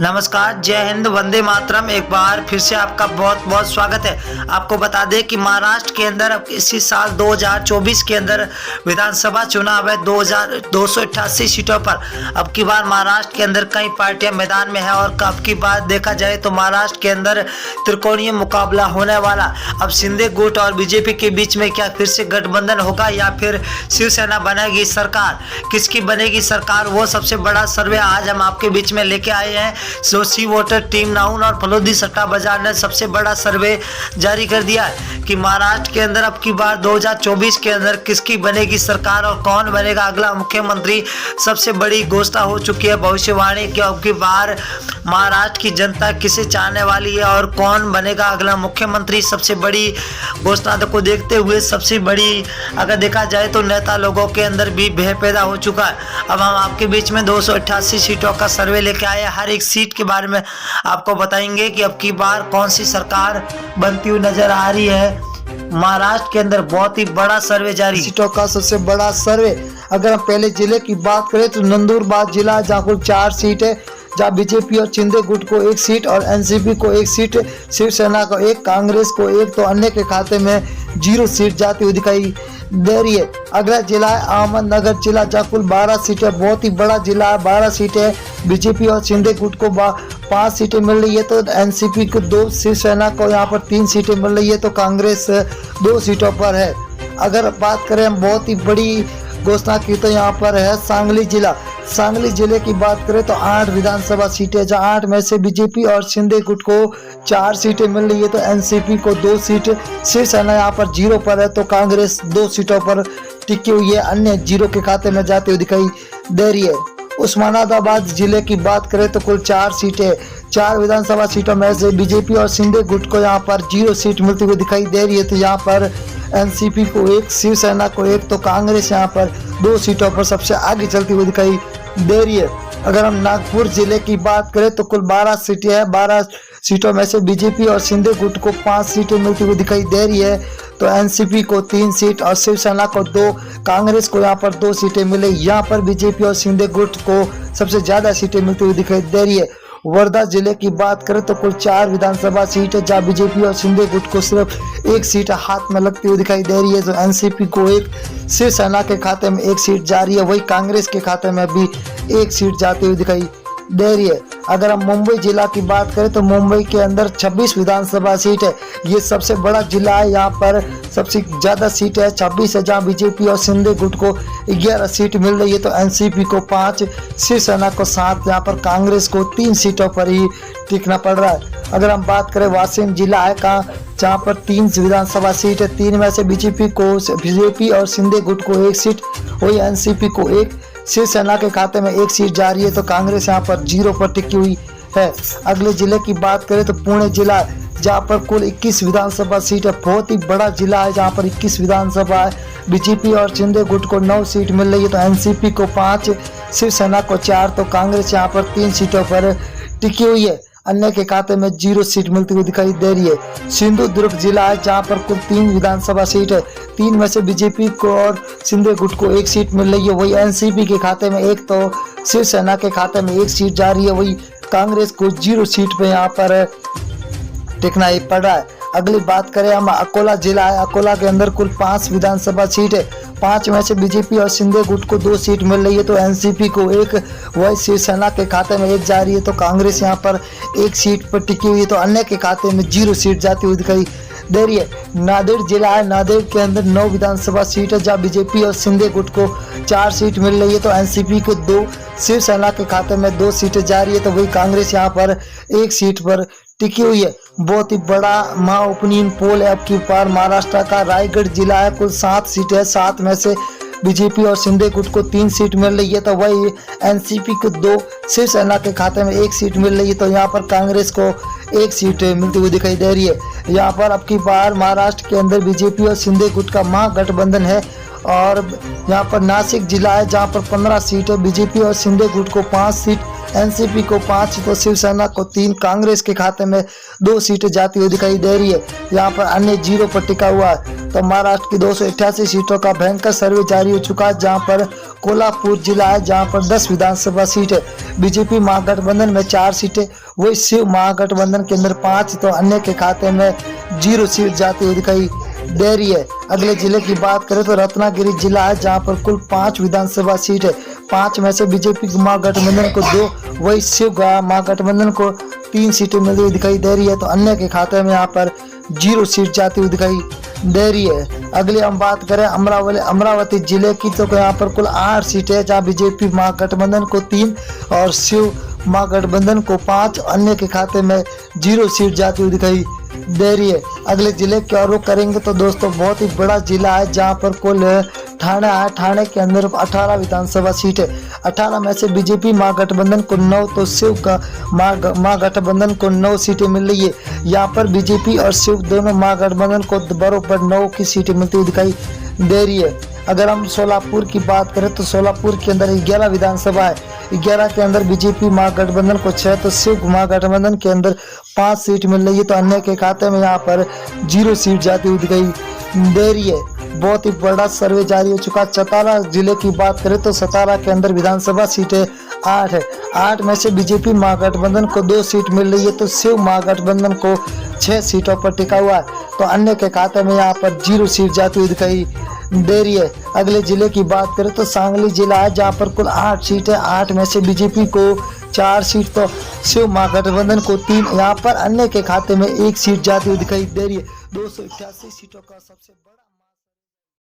नमस्कार, जय हिंद, वंदे मातरम। एक बार फिर से आपका बहुत बहुत स्वागत है। आपको बता दें कि महाराष्ट्र के अंदर अब इसी साल 2024 के अंदर विधानसभा चुनाव है 288 सीटों पर। अब की बार महाराष्ट्र के अंदर कई पार्टियां मैदान में है और अब की बार देखा जाए तो महाराष्ट्र के अंदर त्रिकोणीय मुकाबला होने वाला। अब शिंदे गुट और बीजेपी के बीच में क्या फिर से गठबंधन होगा या फिर शिवसेना बनेगी सरकार? किसकी बनेगी सरकार, वो सबसे बड़ा सर्वे आज हम आपके बीच में लेके आए हैं। सी वोटर, टीम नाउन और फलोदी सट्टा बाजार ने सबसे बड़ा सर्वे जारी कर दिया है कि महाराष्ट्र के अंदर अब की बार 2024 के अंदर किसकी बनेगी सरकार और कौन बनेगा अगला मुख्यमंत्री। सबसे बड़ी घोषणा हो चुकी है, भविष्यवाणी की अब की बार महाराष्ट्र की जनता किसे चाहने वाली है और कौन बनेगा अगला मुख्यमंत्री। सबसे बड़ी घोषणा को देखते हुए सबसे बड़ी अगर देखा जाए तो नेता लोगों के अंदर भी भय पैदा हो चुका है। अब हम आपके बीच में 288 सीटों का सर्वे लेके आए। हर एक सीट के बारे में आपको बताएंगे कि अब की बार कौन सी सरकार बनती हुई नजर आ रही है। महाराष्ट्र के अंदर बहुत ही बड़ा सर्वे जारी, सीटों का सबसे बड़ा सर्वे। अगर हम पहले जिले की बात करें तो नंदुरबार जिला जहाँ कुल 4 सीट है, जहाँ बीजेपी और शिंदे गुट को 1 सीट और एनसीपी को 1 सीट, शिवसेना को 1, कांग्रेस को 1, तो अन्य के खाते में 0 सीट जाती हुई दिखाई दे रही है। अगला जिला है अहमदनगर जिला, जहाँ कुल 12 सीटें, बहुत ही बड़ा जिला है, 12 सीटें। बीजेपी और शिंदे गुट को 5 सीटें मिल रही है, तो एनसीपी को 2, शिवसेना को यहाँ पर 3 सीटें मिल रही है, तो कांग्रेस 2 सीटों पर है। अगर बात करें हम बहुत ही बड़ी घोषणा की तो यहाँ पर है सांगली जिला। सांगली जिले की बात करें तो 8 विधानसभा सीटें, जहाँ 8 में से बीजेपी और शिंदे गुट को 4 सीटें मिल रही है, तो एनसीपी को 2 सीट, शिवसेना यहाँ पर 0 पर है, तो कांग्रेस 2 सीटों पर टिकी हुई है, अन्य 0 के खाते में जाते हुए दिखाई दे रही है। उस्मानाबाद जिले की बात करें तो कुल 4 सीटें, 4 विधानसभा सीटों में से बीजेपी और शिंदे गुट को यहाँ पर 0 सीट मिलती हुई दिखाई दे रही है, तो यहाँ पर एनसीपी को 1, शिवसेना को 1, तो कांग्रेस यहाँ पर 2 सीटों पर सबसे आगे चलती हुई दिखाई दे रही है। अगर हम नागपुर जिले की बात करें तो कुल 12 सीटें हैं, 12 सीटों में से बीजेपी और शिंदे गुट को 5 सीटें मिलती हुई दिखाई दे रही है, तो एनसीपी को 3 सीट और शिवसेना को 2, कांग्रेस को यहाँ पर 2 सीटें मिले। यहाँ पर बीजेपी और शिंदे गुट को सबसे ज्यादा सीटें मिलती हुई दिखाई दे रही है। वर्धा जिले की बात करें तो कुल 4 विधानसभा सीट है, जहाँ बीजेपी और शिंदे गुट को सिर्फ 1 सीट हाथ में लगती हुई दिखाई दे रही है, तो एनसीपी को 1, शिवसेना के खाते में 1 सीट जा रही है, वही कांग्रेस के खाते में भी 1 सीट जाती हुई दिखाई दे रही है। अगर हम मुंबई जिला की बात करें तो मुंबई के अंदर 26 विधानसभा सीट है, ये सबसे बड़ा जिला है, यहाँ पर सबसे ज्यादा सीट है 26 है, जहाँ बीजेपी और शिंदे गुट को 11 सीट मिल रही है, तो एनसीपी को 5, शिवसेना को 7, यहाँ पर कांग्रेस को 3 सीटों पर ही टिकना पड़ रहा है। अगर हम बात करें वाशिम जिला है कहाँ, जहाँ पर 3 विधानसभा सीट है, 3 में से बीजेपी और शिंदे गुट को 1 सीट, वही एनसीपी को 1, शिवसेना के खाते में 1 सीट जा रही है, तो कांग्रेस यहाँ पर 0 पर टिकी हुई है। अगले जिले की बात करें तो पुणे जिला है, जहाँ पर कुल 21 विधानसभा सीट है, बहुत ही बड़ा जिला है, जहाँ पर 21 विधानसभा है। बीजेपी और शिंदे गुट को 9 सीट मिल रही है, तो एनसीपी को 5, शिवसेना को 4, तो कांग्रेस यहाँ पर 3 सीटों पर टिकी हुई है, अन्य के खाते में 0 सीट मिलती हुई दिखाई दे रही है। सिंधुदुर्ग जिला है, जहाँ पर कुल 3 विधानसभा सीट है, 3 में से बीजेपी को और शिंदे गुट को 1 सीट मिल रही है, वही एनसीपी के खाते में 1, तो शिवसेना के खाते में 1 सीट जा रही है, वही कांग्रेस को 0 सीट पे यहाँ पर टिकना ही पड़ रहा है। अगली बात करें हम अकोला जिला है, अकोला के अंदर कुल 5 विधानसभा सीट है, 5 में से बीजेपी और शिंदे गुट को 2 सीट मिल रही है, तो एनसीपी को 1, वही शिवसेना के खाते में 1 जा रही है, तो कांग्रेस यहाँ पर 1 सीट पर टिकी हुई है, तो अन्य के खाते में 0 सीट जाती हुई दिखाई दे रही है। नांदेड़ जिला है, नांदेड़ के अंदर 9 विधानसभा सीट है, जहाँ बीजेपी और शिंदे गुट को 4 सीट मिल रही है, तो एनसीपी को 2, शिवसेना के खाते में 2 सीटें जा रही है, तो वही कांग्रेस यहाँ पर 1 सीट पर टिकी हुई है। बहुत ही बड़ा महा ओपिनियन पोल है अब की बार महाराष्ट्र का। रायगढ़ जिला है, कुल 7 सीटें है, 7 में से बीजेपी और शिंदे गुट को 3 सीट मिल रही है, तो वही एनसीपी को 2, शिवसेना के खाते में 1 सीट मिल रही है, तो यहाँ पर कांग्रेस को 1 सीट मिलती हुई दिखाई दे रही है। यहाँ पर अब की बार महाराष्ट्र के अंदर बीजेपी और शिंदे गुट का महागठबंधन है, और यहाँ पर नासिक जिला है, जहाँ पर 15 सीट है, बीजेपी और शिंदे गुट को 5 सीट, एनसीपी को 5 तो शिवसेना को 3, कांग्रेस के खाते में 2 सीटें जाती हुई दिखाई दे रही है। यहाँ पर अन्य 0 पर टिका हुआ है। तो महाराष्ट्र की 288 सीटों का भयंकर सर्वे जारी हो चुका है, जहाँ पर कोल्हापुर जिला है जहाँ पर 10 विधानसभा सीट है। बीजेपी महागठबंधन में 4 सीटें, वही शिव महागठबंधन के अंदर 5 तो अन्य के खाते में 0 सीट जाती हुई दिखाई दे रही है। अगले जिले की बात करें तो रत्नागिरी जिला है जहां पर कुल 5 विधानसभा सीट है। 5 में से बीजेपी महागठबंधन को 2, वही शिव महागठबंधन को 3 सीटें मिलती हुई दिखाई दे रही है। तो अन्य के खाते में यहाँ पर 0 सीट जाती हुई दिखाई दे रही है। अगली हम बात करें अमरावती जिले की, तो यहाँ पर कुल 8 सीटें है जहाँ बीजेपी महागठबंधन को 3 और शिव महागठबंधन को 5, अन्य के खाते में 0 सीट जाती हुई दिखाई दे रही है। अगले जिले का रुख करेंगे तो दोस्तों बहुत ही बड़ा जिला है जहाँ पर कुल ठाणे है। ठाणे के अंदर 18 विधानसभा सीट है। 18 में से बीजेपी महागठबंधन को 9 तो शिव का महागठबंधन को 9 सीटें मिल रही है। यहाँ पर बीजेपी और शिव दोनों महागठबंधन को बराबर 9 की सीटें मिलती हुई दिखाई दे रही है। अगर हम सोलापुर की बात करें तो सोलापुर के अंदर 11 विधानसभा है। 11 के अंदर बीजेपी महागठबंधन को 6 तो शिव महागठबंधन के अंदर 5 सीट मिल रही है। तो अन्य के खाते में यहाँ पर 0 सीट जाती हुई दिखाई दे रही है। बहुत ही बड़ा सर्वे जारी हो चुका। सतारा जिले की बात करें तो सतारा के अंदर विधानसभा सीटें 8 है। 8 में से बीजेपी महागठबंधन को 2 सीट मिल रही है तो शिव महागठबंधन को 6 सीटों पर टिका हुआ है। तो अन्य के खाते में यहाँ पर 0 सीट जाती हुई दिखाई दे रही है। अगले जिले की बात करें तो सांगली जिला है जहाँ पर कुल 8 सीट है। 8 में से बीजेपी को 4 सीट तो शिव महागठबंधन को 3, यहाँ पर अन्य के खाते में 1 सीट जाती हुई दिखाई दे रही है। 288 सीटों का सबसे बड़ा